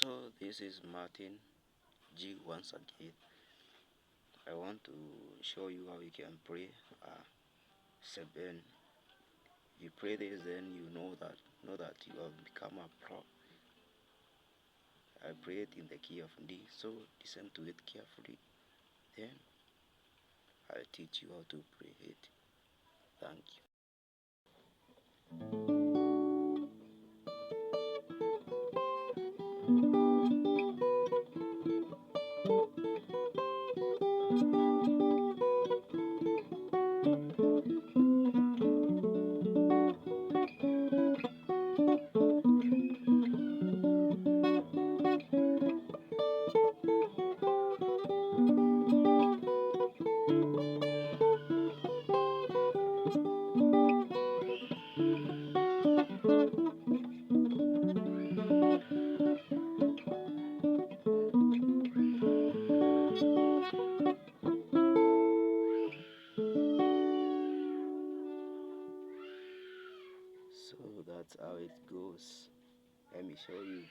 So this is Martin G once again. I want to show you how you can pray seben. You pray this, then you know that you have become a pro. I pray it in the key of D, so listen to it carefully. Then I'll teach you how to pray it. Thank you. So that's how it goes. Let me show you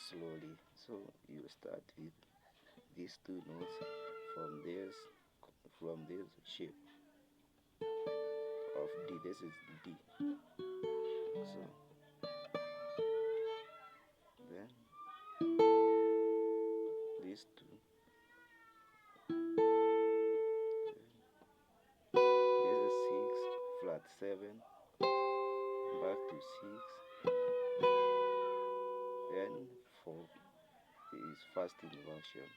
slowly. So you start with these two notes from this shape of D. This is D. So then these two. This is 6 flat 7 back to 6, then 4 is fast inversion,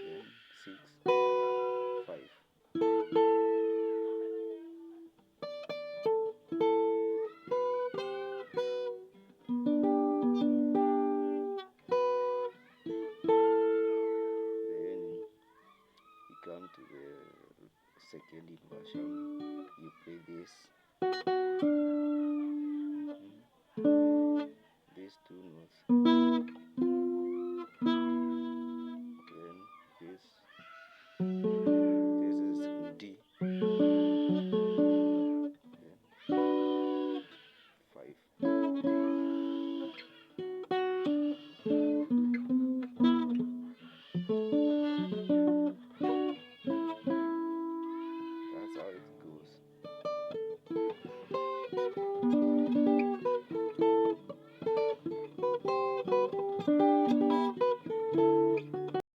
then 6 5. Then you come to the second inversion, you play this. These two notes.